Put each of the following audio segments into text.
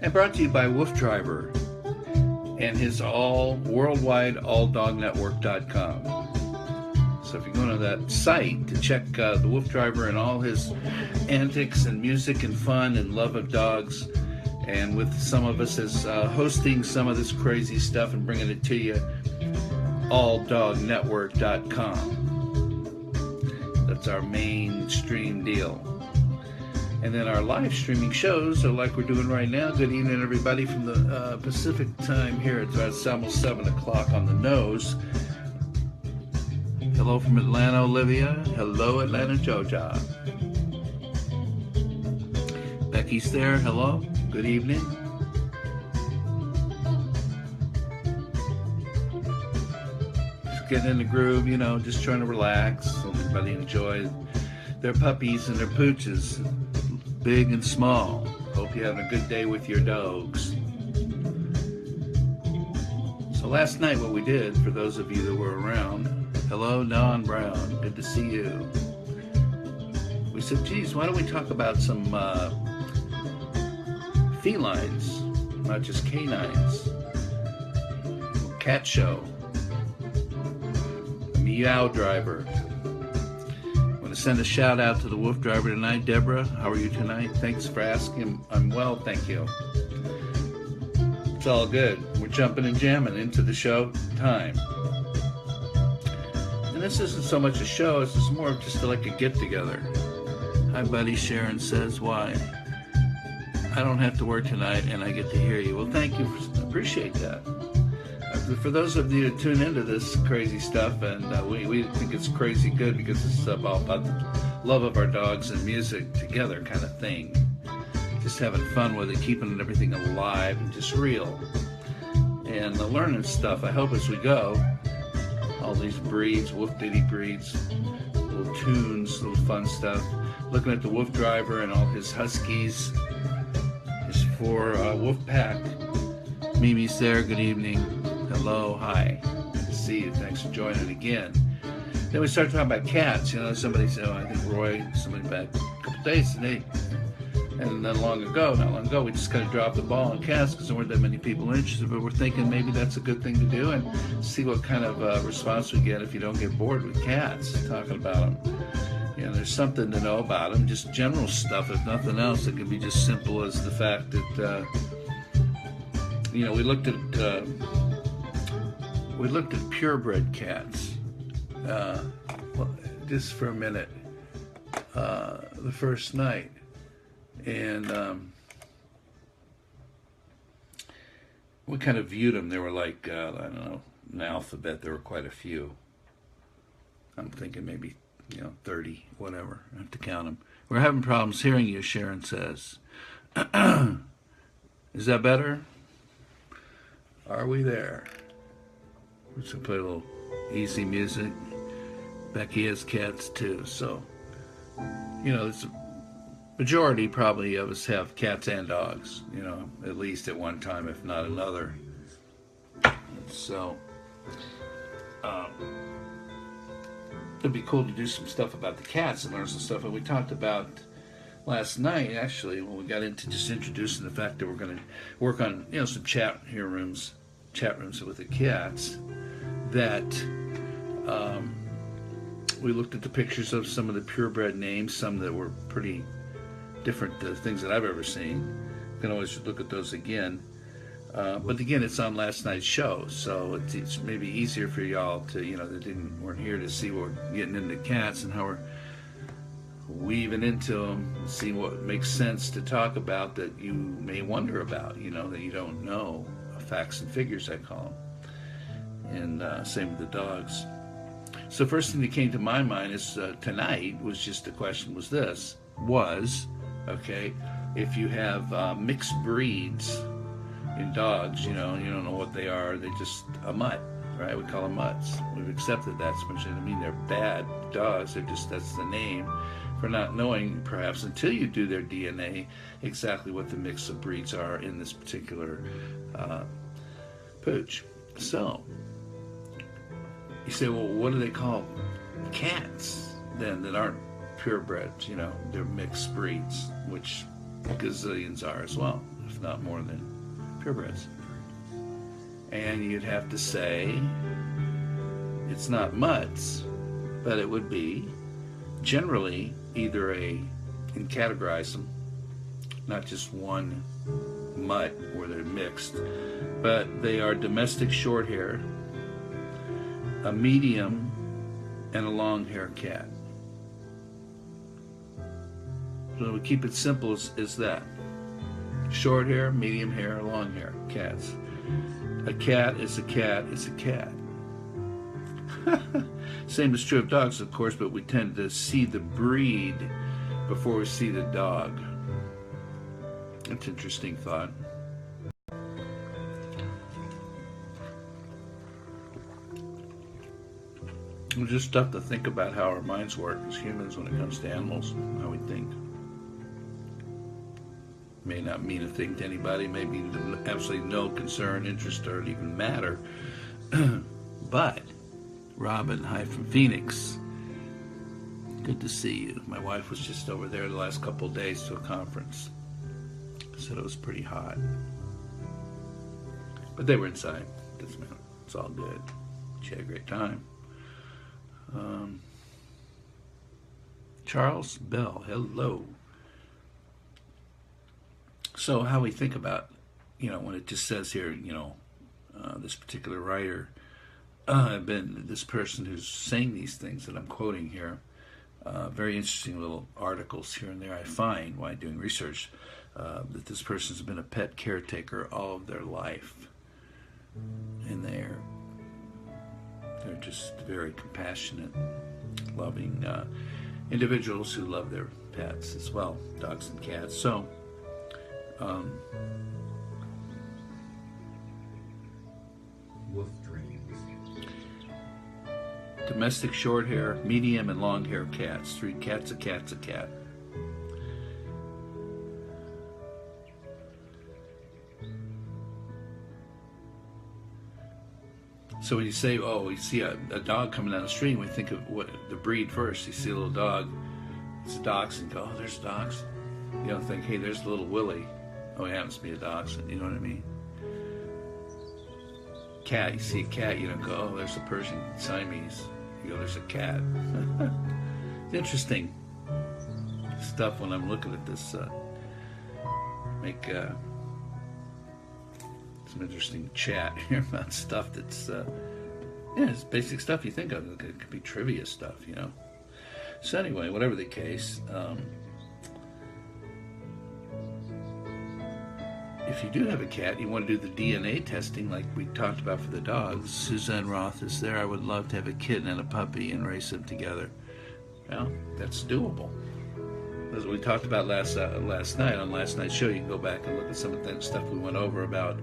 and brought to you by WooF Driver and his worldwide alldognetwork.com. So if you go to that site to check the WooF Driver and all his antics and music and fun and love of dogs, and with some of us as hosting some of this crazy stuff and bringing it to you, alldognetwork.com. That's our mainstream deal. And then our live streaming shows are like we're doing right now. Good evening, everybody, from the Pacific time here. It's almost 7 o'clock on the nose. Hello from Atlanta, Olivia. Hello, Atlanta, Georgia. Becky's there. Hello. Good evening. Just getting in the groove, just trying to relax. Everybody enjoy their puppies and their pooches, big and small. Hope you're having a good day with your dogs. So last night what we did, for those of you that were around, hello Don Brown, good to see you. We said, geez, why don't we talk about some felines, not just canines. Cat show. Meow Driver. I want to send a shout out to the WooF Driver tonight. Deborah, how are you tonight? Thanks for asking. I'm well, thank you. It's all good. We're jumping and jamming into the show time. And this isn't so much a show, it's just more of just like a get together. Hi buddy, Sharon says, why? I don't have to work tonight and I get to hear you. Well, thank you. Appreciate that. For those of you that tune into this crazy stuff, and we think it's crazy good because it's all about the love of our dogs and music together kind of thing. Just having fun with it, keeping everything alive and just real. And learning stuff, I hope, as we go. All these breeds, WooF Ditty breeds, little tunes, little fun stuff. Looking at the WooF Driver and all his huskies. For Wolf Pack. Mimi's there, good evening. Hello, hi. Good to see you. Thanks for joining again. Then we started talking about cats. Somebody said, I think Roy, somebody back a couple days today. And then not long ago, we just kind of dropped the ball on cats because there weren't that many people interested, but we're thinking maybe that's a good thing to do and see what kind of response we get if you don't get bored with cats, talking about them. There's something to know about them, just general stuff, if nothing else. It can be just simple as the fact that, we looked at purebred cats, just for a minute, the first night, and we kind of viewed them. They were like, I don't know, an alphabet. There were quite a few. I'm thinking maybe 30, whatever. I have to count them. We're having problems hearing you, Sharon says. Is that better? Are we there? Let's play a little easy music. Becky has cats too, so, it's a majority probably of us have cats and dogs, at least at one time, if not another. So, it'd be cool to do some stuff about the cats and learn some stuff. And we talked about last night, actually, when we got into just introducing the fact that we're going to work on, some chat rooms with the cats, that we looked at the pictures of some of the purebred names, some that were pretty different things that I've ever seen. You can always look at those again. But again, it's on last night's show, so it's maybe easier for y'all to, that weren't here to see what we're getting into cats and how we're weaving into them and see what makes sense to talk about that you may wonder about, that you don't know. Facts and figures, I call them. And same with the dogs. So first thing that came to my mind is tonight was just the question was this, if you have mixed breeds in dogs, you don't know what they are. They're just a mutt, right? We call them mutts. We've accepted that. So much. I mean, they're bad dogs. That's the name for not knowing, perhaps, until you do their DNA, exactly what the mix of breeds are in this particular pooch. So, you say, well, what do they call cats then that aren't purebreds? They're mixed breeds, which gazillions are as well. if not more than purebreds. And you'd have to say it's not mutts, but it would be generally either and categorize them, not just one mutt where they're mixed, but they are domestic short hair, a medium, and a long hair cat. So we keep it simple as that. Short hair, medium hair, long hair cats. A cat is a cat is a cat. Same is true of dogs, of course, but we tend to see the breed before we see the dog. That's an interesting thought. It's just stuff to think about how our minds work as humans when it comes to animals, how we think. May not mean a thing to anybody, may be absolutely no concern, interest, or even matter. But, Robin, hi from Phoenix. Good to see you. My wife was just over there the last couple of days to a conference. Said it was pretty hot. But they were inside. Doesn't matter. It's all good. She had a great time. Charles Bell, hello. So how we think about, when it just says here, this particular writer, this person who's saying these things that I'm quoting here, very interesting little articles here and there I find while doing research, that this person's been a pet caretaker all of their life. And they're just very compassionate, loving individuals who love their pets as well, dogs and cats. So, WooF Tunes. Domestic short hair, medium and long hair cats. 3 cats, a cat's a cat. So when you say, you see a dog coming down the street, we think of what the breed first. You see a little dog, it's a dachshund, go, oh, there's a dachshund. You don't think, hey, there's little Willie. Oh, he happens to be a dachshund, you know what I mean? Cat, you see a cat, you don't go, oh, there's a Persian Siamese. You go, there's a cat. It's interesting stuff when I'm looking at this. Make some interesting chat here about stuff that's, it's basic stuff you think of. It could be trivia stuff, So anyway, whatever the case, if you do have a cat, you want to do the DNA testing like we talked about for the dogs. Suzanne Roth is there. I would love to have a kitten and a puppy and raise them together. Well, that's doable. As we talked about last night on last night's show, you can go back and look at some of the stuff we went over about,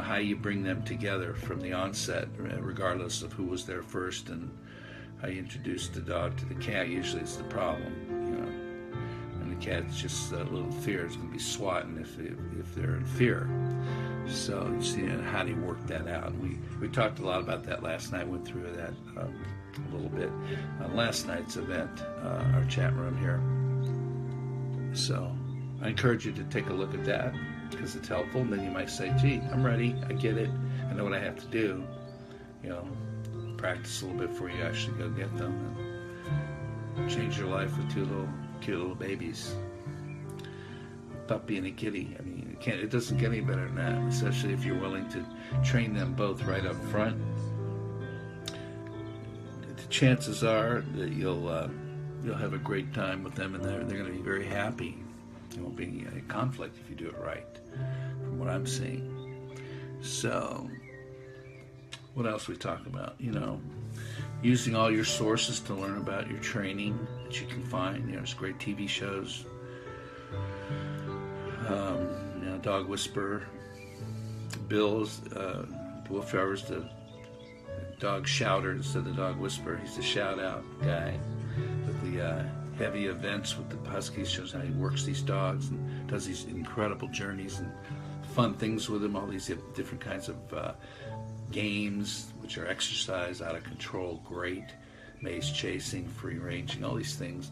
how you bring them together from the onset, regardless of who was there first, and how you introduce the dog to the cat. Usually it's the problem, and the cat's just a little fear. It's going to be swatting if they're in fear. So you see, how do you work that out? And we talked a lot about that last night. Went through that a little bit on last night's event, our chat room here. So I encourage you to take a look at that because it's helpful. And then you might say, gee, I'm ready. I get it. I know what I have to do. Practice a little bit before you actually go get them and change your life with 2 cute little babies. A puppy and a kitty. I mean, it doesn't get any better than that, especially if you're willing to train them both right up front. The chances are that you'll have a great time with them, and they're going to be very happy. There won't be any conflict if you do it right, from what I'm seeing. So, what else we talk about? Using all your sources to learn about your training that you can find. There's great TV shows. Dog Whisperer. Bill's Wolf Trevor's the dog shouter instead of the dog whisperer. He's the shout out guy. With the heavy events with the Huskies, shows how he works these dogs and does these incredible journeys and fun things with them. All these different kinds of games, which are exercise, out of control, great maze chasing, free ranging, all these things.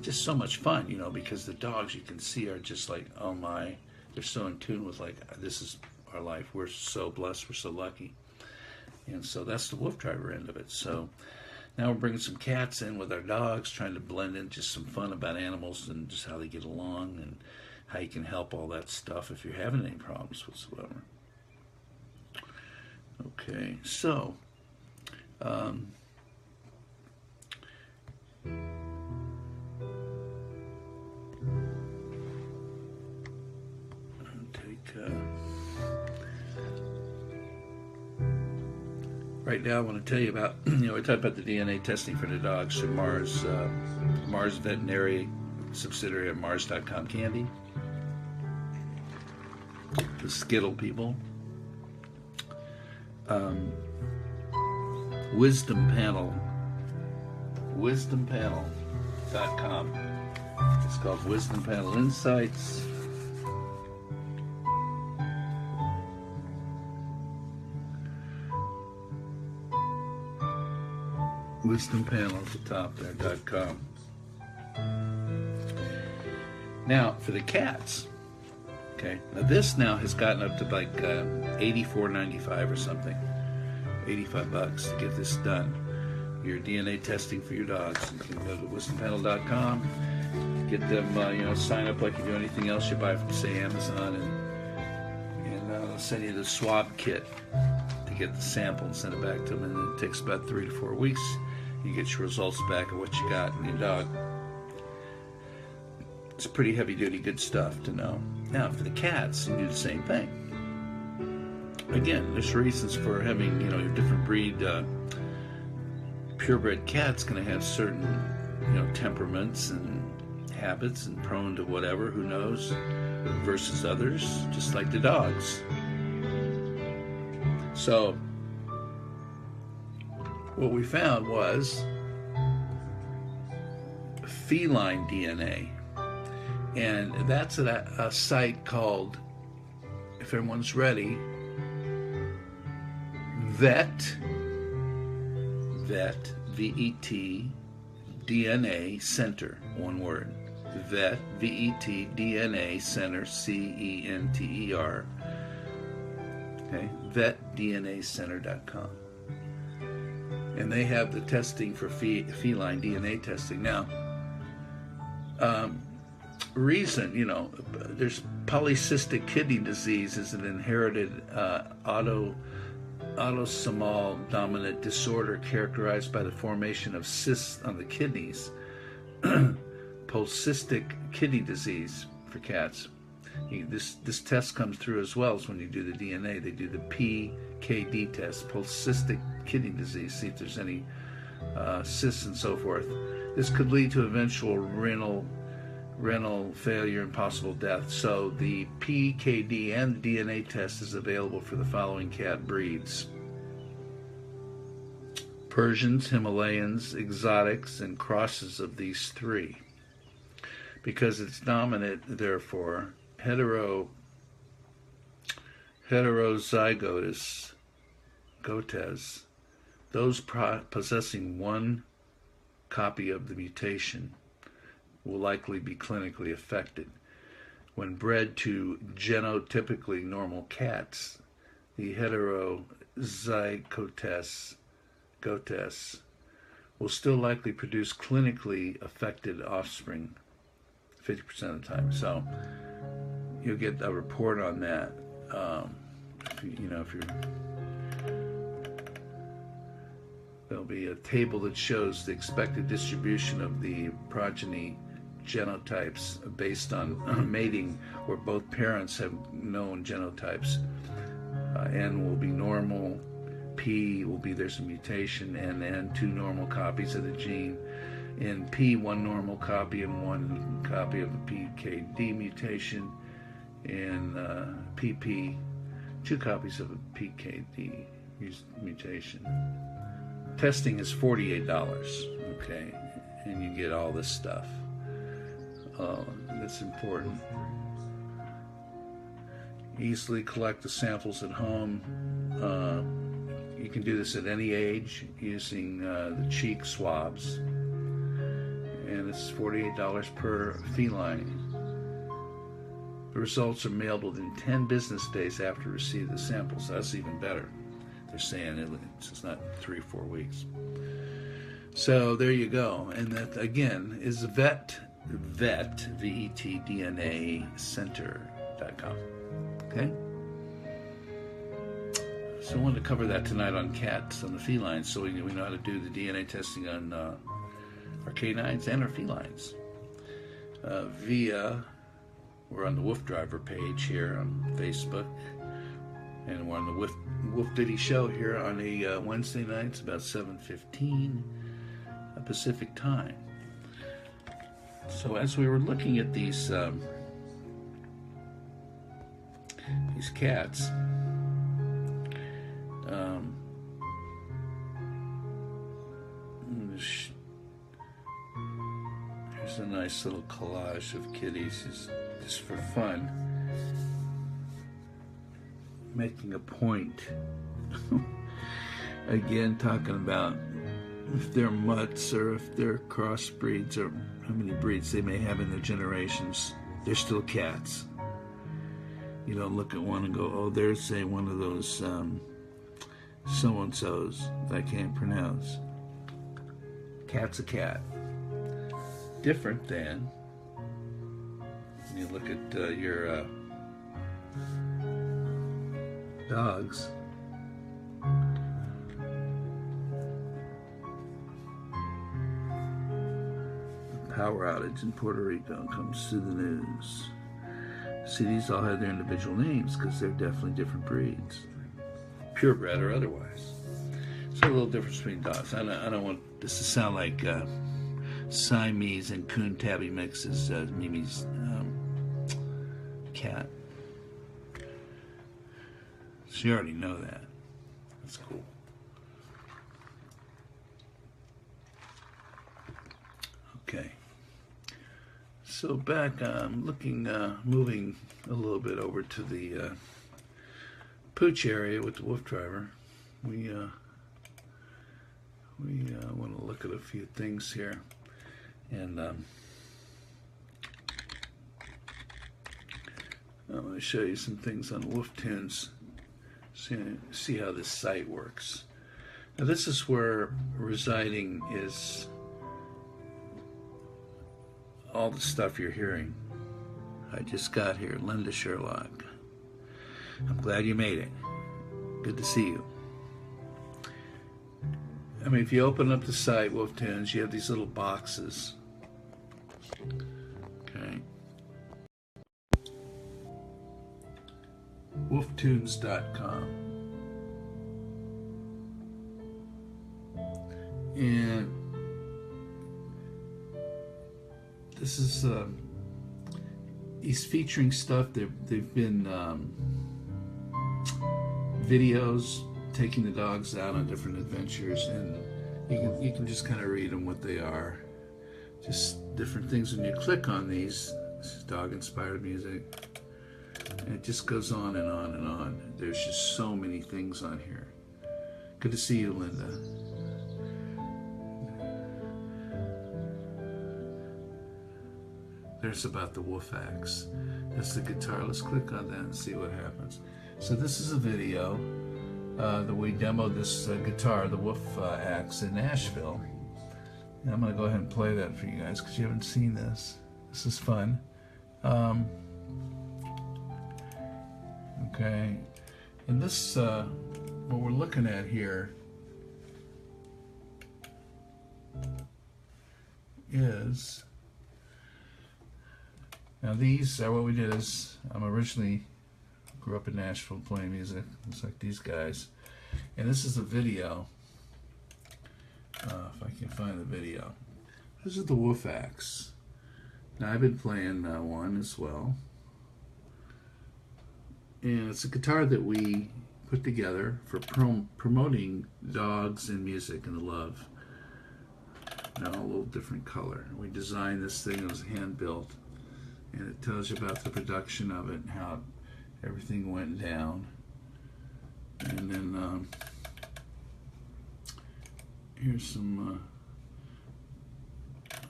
Just so much fun, because the dogs you can see are just like, oh my, they're so in tune with, like, this is our life. We're so blessed. We're so lucky. And so that's the wolf driver end of it. So now we're bringing some cats in with our dogs, trying to blend in just some fun about animals and just how they get along and how you can help, all that stuff if you're having any problems whatsoever. Okay, so right now I want to tell you about, we talked about the DNA testing for the dogs through Mars Veterinary subsidiary of Mars.com Candy, the Skittle people. WisdomPanel.com. It's called Wisdom Panel Insights. Wisdom Panel at the top there, .com. Now, for the cats, okay, now this now has gotten up to like $84.95 or something, $85 to get this done. Your DNA testing for your dogs. You can go to wisdompanel.com, get them, sign up like you do anything else you buy from, say, Amazon, and they'll send you the swab kit to get the sample and send it back to them, and it takes about 3 to 4 weeks. You get your results back of what you got in your dog. It's pretty heavy-duty, good stuff to know. Now, for the cats, you do the same thing. Again, there's reasons for having, your different breed. Purebred cat's going to have certain, temperaments and habits and prone to whatever, who knows, versus others, just like the dogs. So, what we found was feline DNA. And that's at a site called, if everyone's ready, V-E-T, DNA Center, one word. V-E-T, DNA Center, C-E-N-T-E-R. Okay, vetdnacenter.com. And they have the testing for feline DNA testing. Now, reason, there's polycystic kidney disease is an inherited autosomal dominant disorder characterized by the formation of cysts on the kidneys. Polycystic kidney disease for cats. This test comes through as well as when you do the DNA. They do the PKD test, polycystic kidney disease, see if there's any cysts and so forth. This could lead to eventual renal failure and possible death. So the PKD and the DNA test is available for the following cat breeds: Persians, Himalayans, exotics, and crosses of these three. Because it's dominant, therefore, heterozygous gotes, those possessing one copy of the mutation, will likely be clinically affected. When bred to genotypically normal cats, the heterozygotes gotes will still likely produce clinically affected offspring 50% of the time. So you'll get a report on that. There'll be a table that shows the expected distribution of the progeny genotypes based on mating, where both parents have known genotypes. N will be normal, P will be there's a mutation, and N 2 normal copies of the gene. In P, 1 normal copy and 1 copy of a PKD mutation. In PP, 2 copies of a PKD mutation. Testing is $48, okay, and you get all this stuff. That's important. Easily collect the samples at home. You can do this at any age using the cheek swabs, and it's $48 per feline. The results are mailed within 10 business days after receipt of the sample, so that's even better. They're saying it's not 3 or 4 weeks. So there you go. And that, again, is vet, VETDNA Center.com. Okay? So I wanted to cover that tonight on cats, on the felines, so we know how to do the DNA testing on our canines and our felines. We're on the WooF Driver page here on Facebook, and we're on the WooF Ditty show here on a Wednesday night. It's about 7:15 Pacific time. So as we were looking at these cats, here's a nice little collage of kitties, just for fun, making a point. Again, talking about if they're mutts or if they're crossbreeds or how many breeds they may have in their generations, they're still cats. You don't look at one and go, oh, there's one of those so-and-sos that I can't pronounce. Cat's a cat. Different than when you look at your dogs. Power outage in Puerto Rico comes to the news. See, these all have their individual names because they're definitely different breeds, purebred or otherwise. So a little difference between dogs. I don't want this to sound like Siamese and Coon Tabby mixes, Mimi's cat. So you already know that. That's cool. Okay. So back, moving a little bit over to the pooch area with the WooF Driver. We want to look at a few things here, and I'm going to show you some things on WooF Tunes. See how this site works. Now this is where residing is all the stuff you're hearing. I just got here. Linda Sherlock. I'm glad you made it. Good to see you. I mean, if you open up the site, WooF Tunes, you have these little boxes. Okay. WoofTunes.com. And this is he's featuring stuff. They've been videos taking the dogs out on different adventures, and you can just kind of read them what they are. Just different things. When you click on these, this is dog-inspired music, and it just goes on and on and on. There's just so many things on here. Good to see you, Linda. There's about the WooF axe. That's the guitar. Let's click on that and see what happens. So this is a video that we demoed this guitar, the WooF axe, in Nashville. And I'm going to go ahead and play that for you guys because you haven't seen this. This is fun. Okay. And this, what we're looking at here is... Now these are what we did is, originally grew up in Nashville playing music, just like these guys. And this is a video, if I can find the video. This is the WooF axe. Now I've been playing one as well. And it's a guitar that we put together for promoting dogs and music and the love. Now a little different color. We designed this thing, it was hand built. And it tells you about the production of it and how everything went down. And then here's some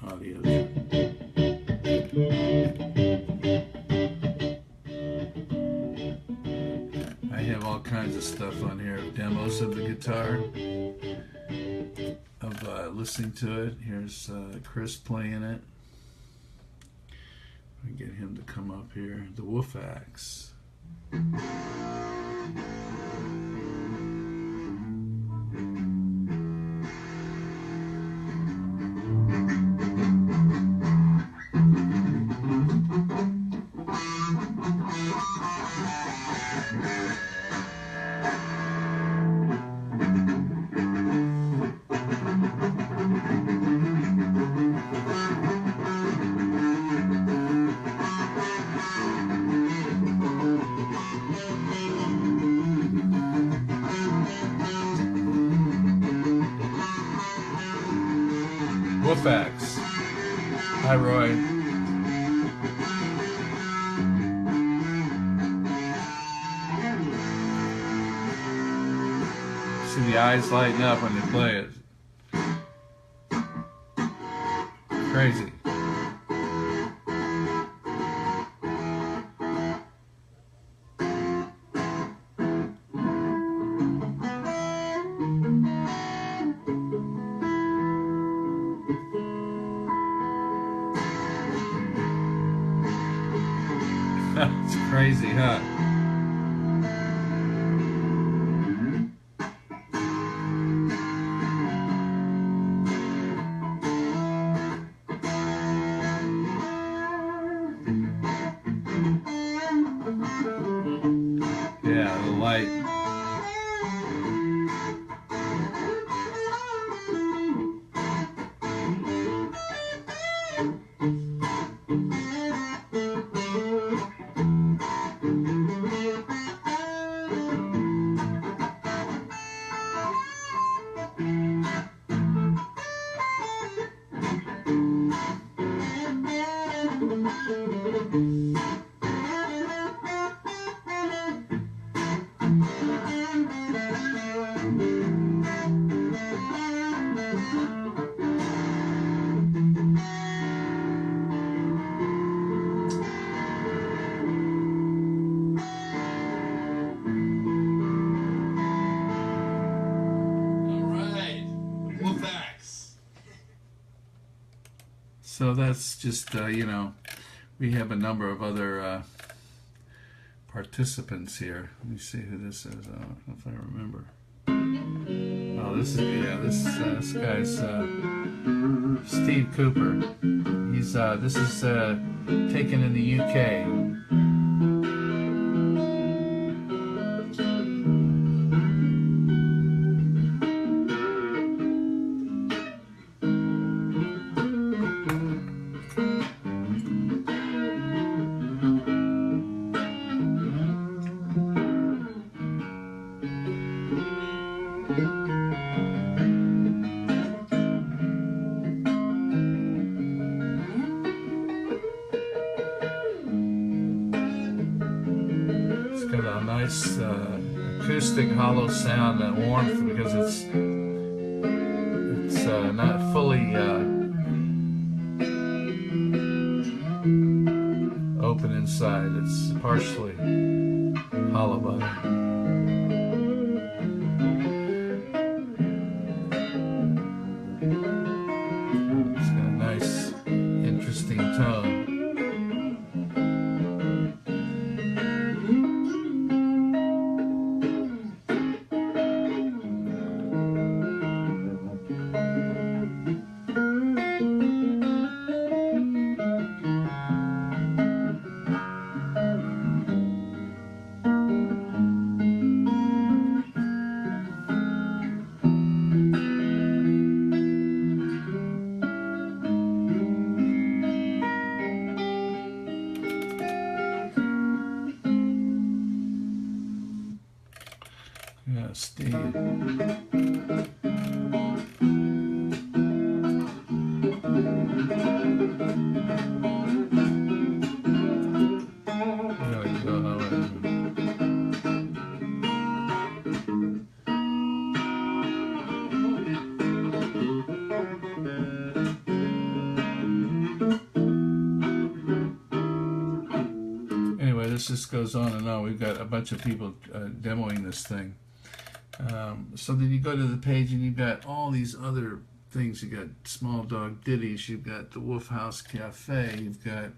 audio. demos of the guitar, of listening to it. Here's Chris playing it. We get him to come up here. The WooF Axe. WooF Axe. Hi, Roy. See the eyes lighten up when they play it. Crazy. It's crazy, huh? Yeah, the light. So that's just, you know, we have a number of other participants here. Let me see who this is. I don't know if I remember. Oh, this is, yeah, this guy's Steve Cooper. He's, this is taken in the UK. Got a nice acoustic hollow sound and warmth because it's not fully open inside. It's partially hollow body. It's got a nice, interesting tone. Yeah, Steve. There we go. All right. Anyway, this just goes on and on. We've got a bunch of people demoing this thing. So then you go to the page and you've got all these other things. You got Small Dog Ditties, you've got the Wolf House Cafe, you've got,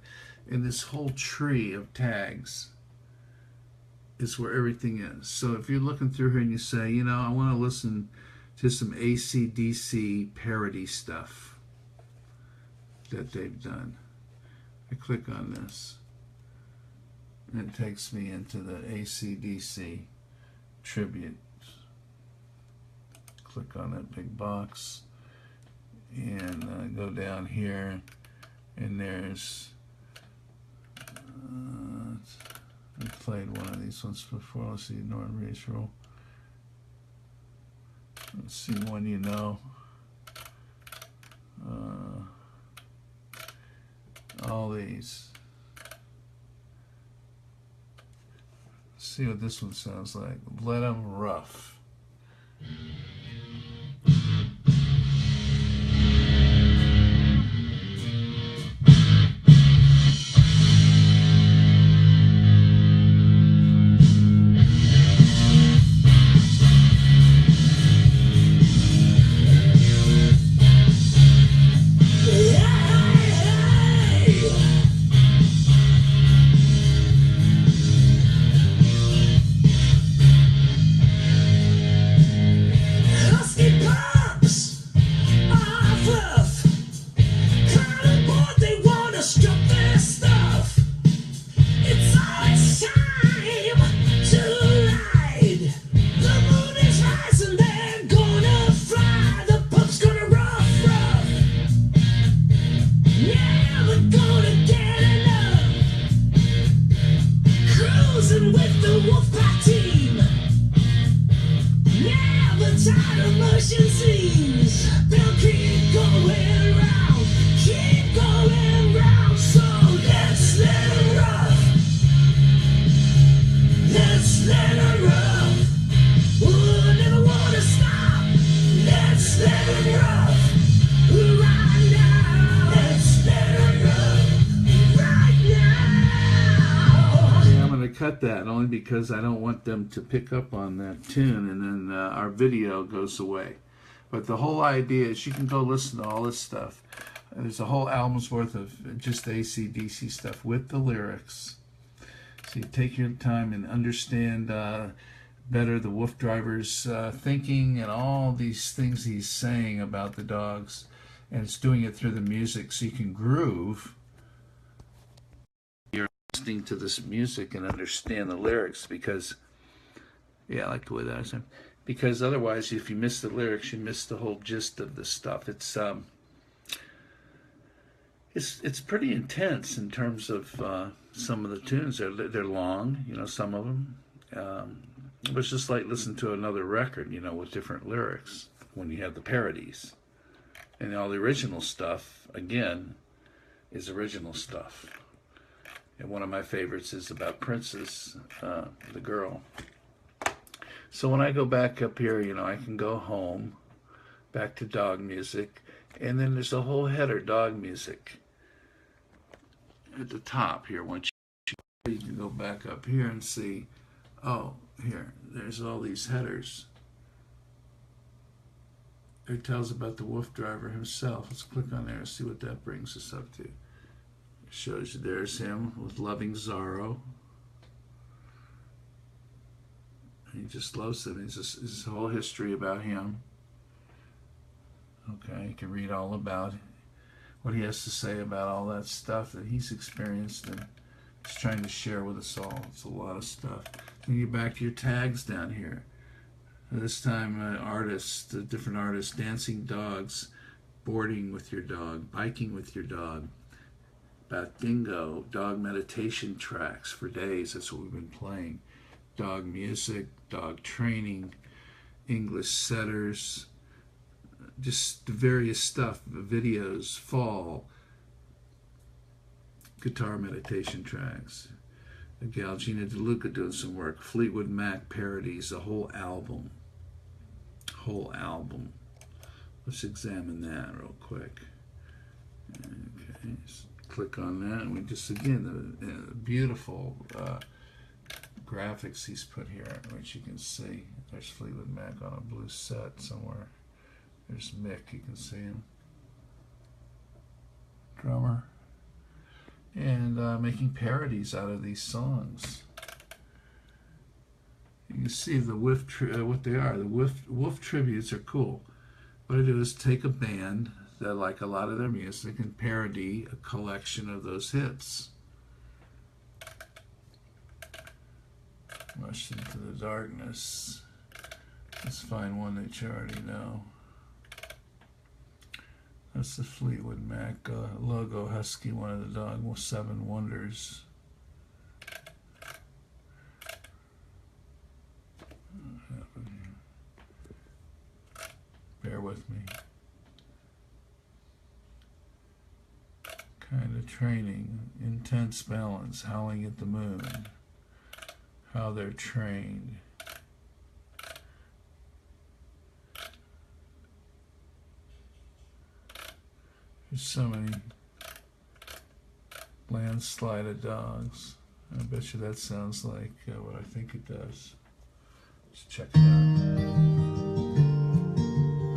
in this whole tree of tags is where everything is. So if you're looking through here and you say, you know, I want to listen to some ACDC parody stuff that they've done, I click on this and it takes me into the ACDC tribute. Click on that big box and go down here, and there's I played one of these ones before. Let's see, Norton Reed's Rule. Let's see one you know. All these. Let's see what this one sounds like. Let 'em rough. Cut that only because I don't want them to pick up on that tune, and then our video goes away. But the whole idea is you can go listen to all this stuff. There's a whole album's worth of just ACDC stuff with the lyrics. So you take your time and understand better the Wolf Driver's thinking and all these things he's saying about the dogs, and it's doing it through the music so you can groove. You're listening to this music and understand the lyrics, because I like the way that I say, because otherwise if you miss the lyrics you miss the whole gist of the stuff. It's pretty intense in terms of some of the tunes. They're long, some of them, but it's just like listening to another record, with different lyrics when you have the parodies. And all the original stuff, again, is original stuff. And one of my favorites is about Princess, the girl. So when I go back up here, I can go home, back to dog music, and then there's a whole header, dog music, at the top here. Once you can go back up here and see, there's all these headers. It tells about the Wolf Driver himself. Let's click on there and see what that brings us up to. It shows you there's him with loving Zorro. He just loves it. His whole history about him. Okay, you can read all about what he has to say about all that stuff that he's experienced and he's trying to share with us all. It's a lot of stuff. Then you get back to your tags down here. This time, different artists, dancing dogs, boarding with your dog, biking with your dog, about dingo, dog meditation tracks for days. That's what we've been playing. Dog music, dog training, English setters, just the various stuff, videos, fall, guitar meditation tracks. Gal Gina DeLuca doing some work, Fleetwood Mac parodies, a whole album. Let's examine that real quick. Okay, so click on that, and we just, again, the beautiful graphics he's put here, which you can see. There's Fleetwood Mac on a blue set somewhere. There's Mick, you can see him. Drummer. And making parodies out of these songs. You can see the what they are. The WooF tributes are cool. What I do is take a band that like a lot of their music and parody a collection of those hits. Rush into the darkness. Let's find one that you already know. That's the Fleetwood Mac logo, Husky, one of the Dog 7 Wonders. Bear with me. Kind of training, intense balance, howling at the moon. How they're trained. There's so many landslide of dogs. I bet you that sounds like what I think it does. Let's check it out.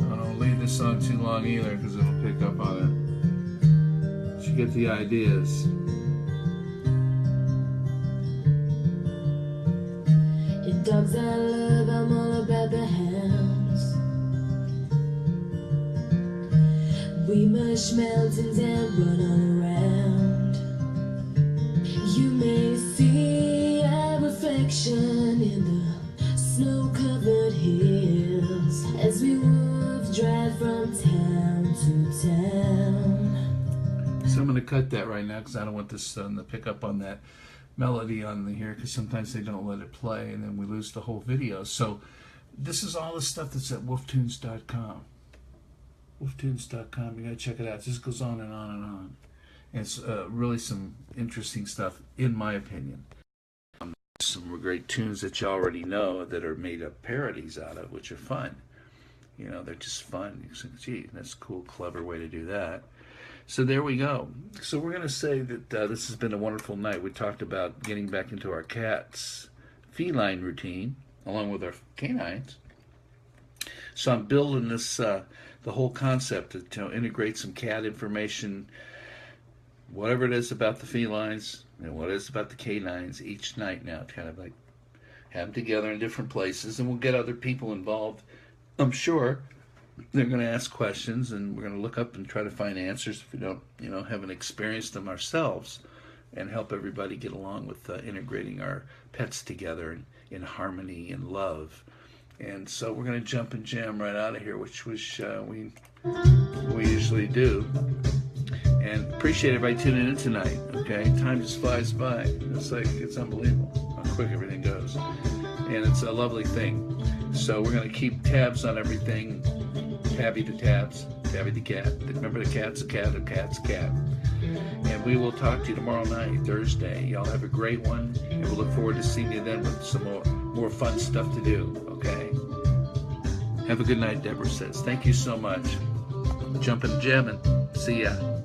I don't leave this song too long either because it'll pick up on it. You get the ideas. Dogs I love, I'm all about the hounds. We mush mountains and run all around. You may see our reflection in the snow-covered hills as we WooF drive from town to town. So I'm going to cut that right now because I don't want this to pick up on that melody on here, because sometimes they don't let it play and then we lose the whole video. So this is all the stuff that's at wooftunes.com. wooftunes.com, you gotta check it out. It just goes on and on and on. And it's really some interesting stuff, in my opinion. Some great tunes that you already know that are made up parodies out of, which are fun. You know, they're just fun. You think, gee, that's a cool, clever way to do that. So there we go. So we're going to say that this has been a wonderful night. We talked about getting back into our cat's feline routine, along with our canines. So I'm building this, the whole concept to integrate some cat information, whatever it is about the felines and what it is about the canines each night now, to kind of like have them together in different places, and we'll get other people involved. I'm sure they're going to ask questions, and we're going to look up and try to find answers if we don't, haven't experienced them ourselves, and help everybody get along with integrating our pets together in harmony and love. And so we're going to jump and jam right out of here, which we usually do. And appreciate everybody tuning in tonight. Okay, time just flies by. It's unbelievable how quick everything goes, and it's a lovely thing. So we're going to keep tabs on everything. Tabby the tabs, Tabby the cat. Remember, the cat's a cat, the cat's a cat. And we will talk to you tomorrow night, Thursday. Y'all have a great one, and we'll look forward to seeing you then with some more fun stuff to do, okay? Have a good night, Deborah says. Thank you so much. Jumping, jamming. See ya.